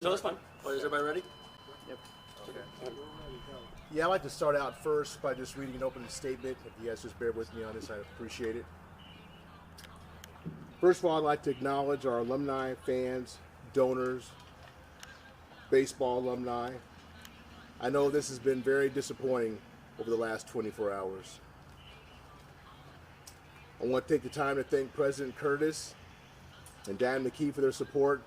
No, that's fine. Is everybody ready? Yep. Okay. Yeah, I'd like to start out first by just reading an opening statement. If you guys just bear with me on this, I'd appreciate it. First of all, I'd like to acknowledge our alumni, fans, donors, baseball alumni. I know this has been very disappointing over the last 24 hours. I want to take the time to thank President Curtis and Dan McKee for their support,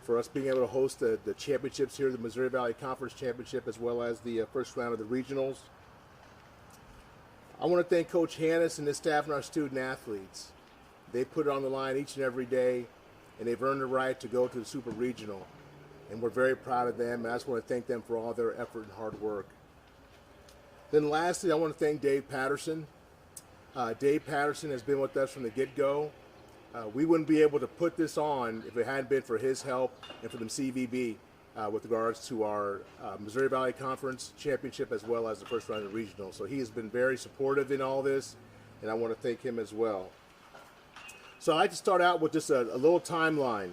for us being able to host the championships here, the Missouri Valley Conference Championship, as well as the first round of the regionals. I want to thank Coach Hannes and his staff and our student athletes. They put it on the line each and every day, and they've earned the right to go to the Super Regional. And we're very proud of them, and I just want to thank them for all their effort and hard work. Then lastly, I want to thank Dave Patterson. Dave Patterson has been with us from the get-go. We wouldn't be able to put this on if it hadn't been for his help and for the CVB with regards to our Missouri Valley Conference Championship as well as the first round of the regional. So he has been very supportive in all this, and I want to thank him as well. So I'd like to start out with just a little timeline.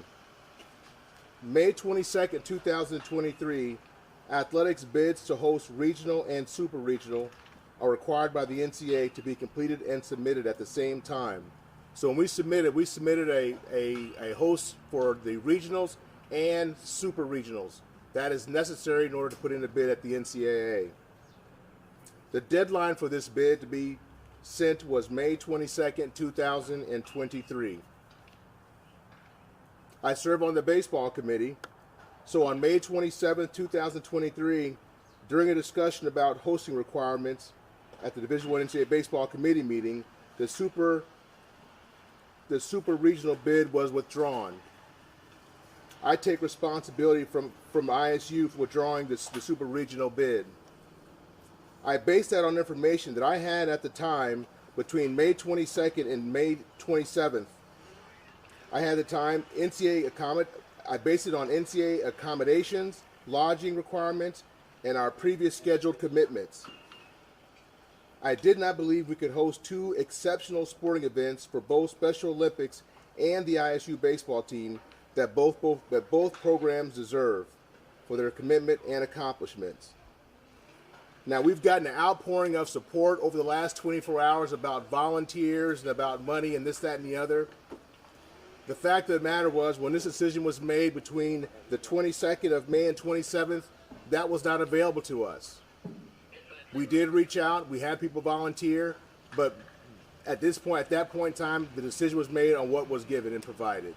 May 22nd, 2023, athletics bids to host regional and super regional are required by the NCAA to be completed and submitted at the same time. So when we submitted a host for the regionals and super regionals. That is necessary in order to put in a bid at the NCAA. The deadline for this bid to be sent was May 22nd, 2023. I serve on the baseball committee. So on May 27th, 2023, during a discussion about hosting requirements at the Division I NCAA baseball committee meeting, the super regional bid was withdrawn. I take responsibility from ISU for withdrawing the super regional bid. I based that on information that I had at the time between May 22nd and May 27th. I had the time I based it on NCAA accommodations, lodging requirements, and our previous scheduled commitments. I did not believe we could host two exceptional sporting events for both Special Olympics and the ISU baseball team that both programs deserve for their commitment and accomplishments. Now, we've gotten an outpouring of support over the last 24 hours about volunteers and about money and this, that, and the other. The fact of the matter was, when this decision was made between the 22nd of May and 27th, that was not available to us. We did reach out, we had people volunteer, but at that point in time, the decision was made on what was given and provided.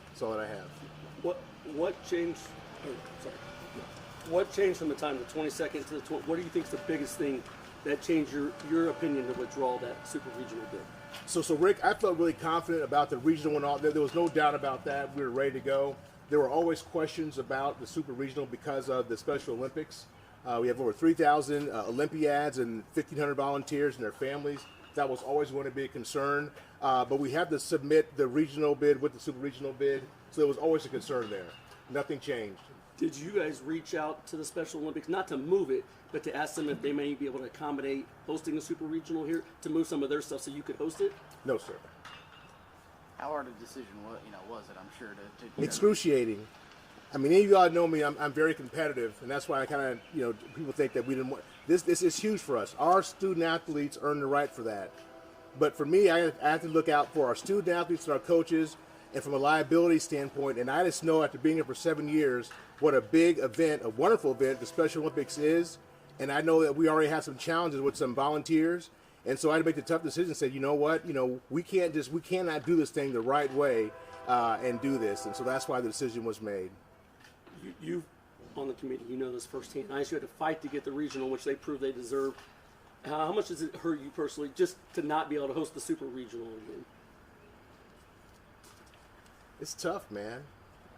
That's all that I have. What changed? What changed from the time the 22nd to the 20? What do you think is the biggest thing that changed your opinion to withdraw that super regional bid? So Rick, I felt really confident about the regional and all. There was no doubt about that. We were ready to go. There were always questions about the super regional because of the Special Olympics. We have over 3,000 Olympiads and 1,500 volunteers and their families. That was always going to be a concern. But we have to submit the regional bid with the super regional bid, so there was always a concern there. Nothing changed. Did you guys reach out to the Special Olympics, not to move it, but to ask them if they may be able to accommodate hosting the super regional here, to move some of their stuff so you could host it? No, sir. How hard a decision was it? I'm sure to Excruciating. I mean, any of y'all know me. I'm very competitive, and that's why I kind of, people think that we didn't want this. This is huge for us. Our student athletes earn the right for that. But for me, I have to look out for our student athletes and our coaches, and from a liability standpoint. And I just know after being here for 7 years what a big event, a wonderful event, the Special Olympics is. And I know that we already have some challenges with some volunteers. And so I had to make the tough decision and say, you know what, we cannot do this thing the right way and do this. And so that's why the decision was made. You on the committee, you know this firsthand. ISU had to fight to get the regional, which they proved they deserve. How much does it hurt you personally just to not be able to host the super regional again? It's tough, man.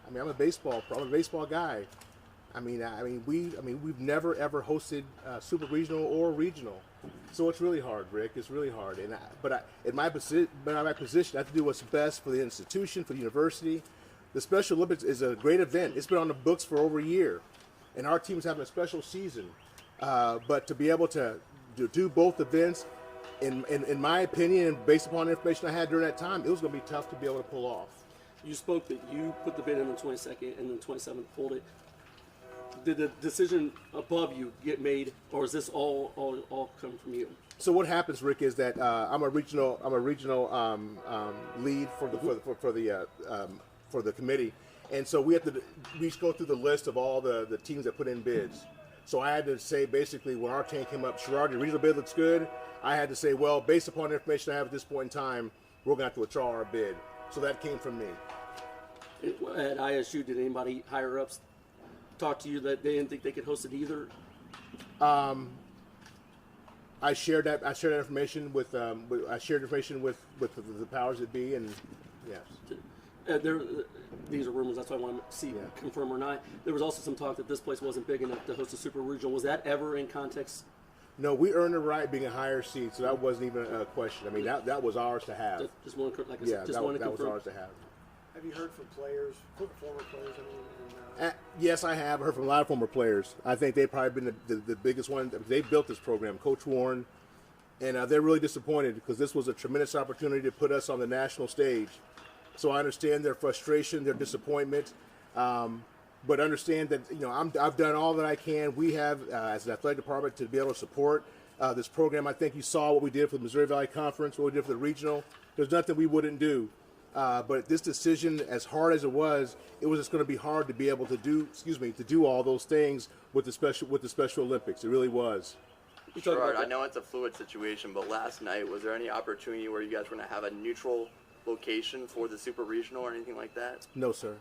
I mean, I'm a baseball guy. We've never ever hosted super regional or regional, so it's really hard, Rick. It's really hard. In my position, I have to do what's best for the institution, for the university. The Special Olympics is a great event. It's been on the books for over a year, and our team's having a special season. But to be able to do both events, in my opinion, and based upon the information I had during that time, it was going to be tough to be able to pull off. you spoke that you put the bid in the 22nd and then 27th pulled it. Did the decision above you get made, or is this all come from you? So what happens, Rick, is that I'm a regional lead for the committee, and so we go through the list of all the teams that put in bids. So I had to say, basically, when our team came up, Sherrard, your regional bid looks good. I had to say, well, based upon the information I have at this point in time, we're going to have to withdraw our bid. So that came from me. At ISU, did anybody higher ups talk to you that they didn't think they could host it either? I shared that information with the powers that be, and yes. These are rumors. That's why I want to see confirm or not. There was also some talk that this place wasn't big enough to host a super regional. Was that ever in context? No, we earned the right being a higher seed, so that wasn't even a question. I mean, that was ours to have. Just want to, like I Yeah, said, just want to that was confirm. ours to have. Have you heard from players, former players? Yes, I have heard from a lot of former players. I think they've probably been the biggest one. They built this program, Coach Warren, and they're really disappointed because this was a tremendous opportunity to put us on the national stage. So I understand their frustration, their disappointment, but understand that I've done all that I can. We have, as an athletic department, to be able to support this program. I think you saw what we did for the Missouri Valley Conference, what we did for the regional. There's nothing we wouldn't do. But this decision, as hard as it was just going to be hard to be able to do all those things with the Special Olympics. It really was. Sure, I know it's a fluid situation, but last night, was there any opportunity where you guys were going to have a neutral location for the Super Regional or anything like that? No, sir.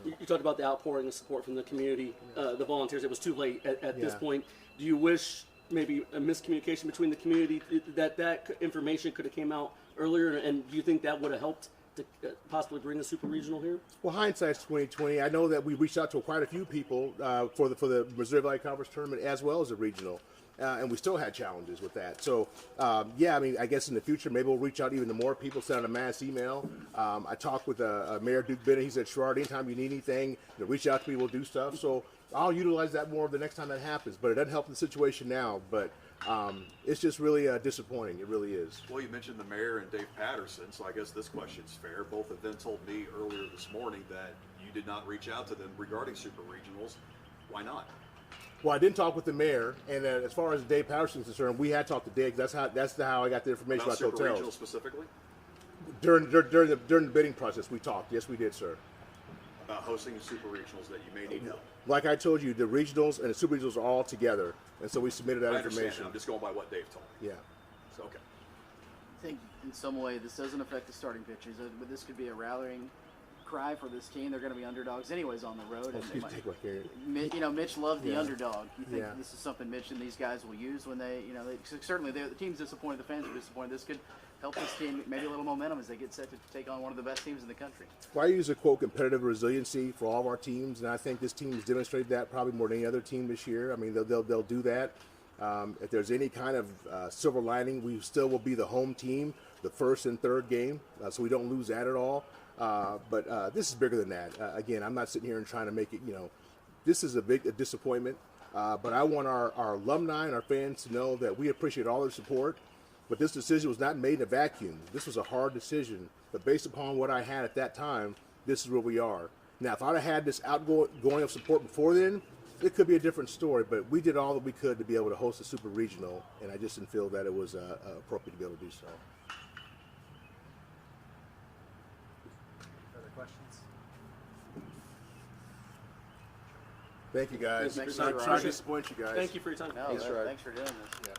You talked about the outpouring of support from the community, the volunteers. It was too late at this point. Do you wish maybe a miscommunication between the community, that information could have came out earlier, and do you think that would have helped to possibly bring the Super Regional here? Well, hindsight's 20/20. I know that we reached out to quite a few people for the Missouri Valley Conference tournament as well as the regional, and we still had challenges with that. So, I mean, I guess in the future maybe we'll reach out even to more people, send out a mass email. I talked with Mayor Duke Bennett. He said, Sherrard, anytime you need anything, reach out to me. We'll do stuff. So I'll utilize that more the next time that happens. But it doesn't help the situation now. But it's just really disappointing. It really is. Well, you mentioned the mayor and Dave Patterson, so I guess this question's fair. Both of them told me earlier this morning that you did not reach out to them regarding super regionals. Why not? Well, I didn't talk with the mayor, and as far as Dave Patterson is concerned, we had talked to Dave. That's how I got the information about the super regional hotels. specifically? During the bidding process, we talked. Yes, we did, sir. About hosting super regionals that you may need help. Like I told you, the regionals and the super regionals are all together, and so we submitted that I understand. information. I'm just going by what Dave told me. Yeah. So, okay. I think in some way this doesn't affect the starting pitchers, but this could be a rallying cry for this team. They're going to be underdogs anyways on the road. Excuse me, take my carrot. Mitch loved the Yeah. underdog. You think Yeah. this is something Mitch and these guys will use when certainly the team's disappointed, the fans are disappointed. This could help this team, maybe a little momentum as they get set to take on one of the best teams in the country. Well, I use a quote competitive resiliency for all of our teams, and I think this team has demonstrated that probably more than any other team this year. I mean, they'll do that. If there's any kind of silver lining, we still will be the home team, the first and third game, so we don't lose that at all. But this is bigger than that. Again, I'm not sitting here and trying to make it, this is a disappointment. But I want our alumni and our fans to know that we appreciate all their support. But this decision was not made in a vacuum. This was a hard decision. But based upon what I had at that time, this is where we are. Now, if I'd have had this outgoing of support before then, it could be a different story. But we did all that we could to be able to host a super regional, and I just didn't feel that it was appropriate to be able to do so. Other questions? Thank you, guys. Thank you, Sorry Roger. to disappoint you guys. Thank you for your time. No, Thanks, Rod. thanks for doing this. Yeah.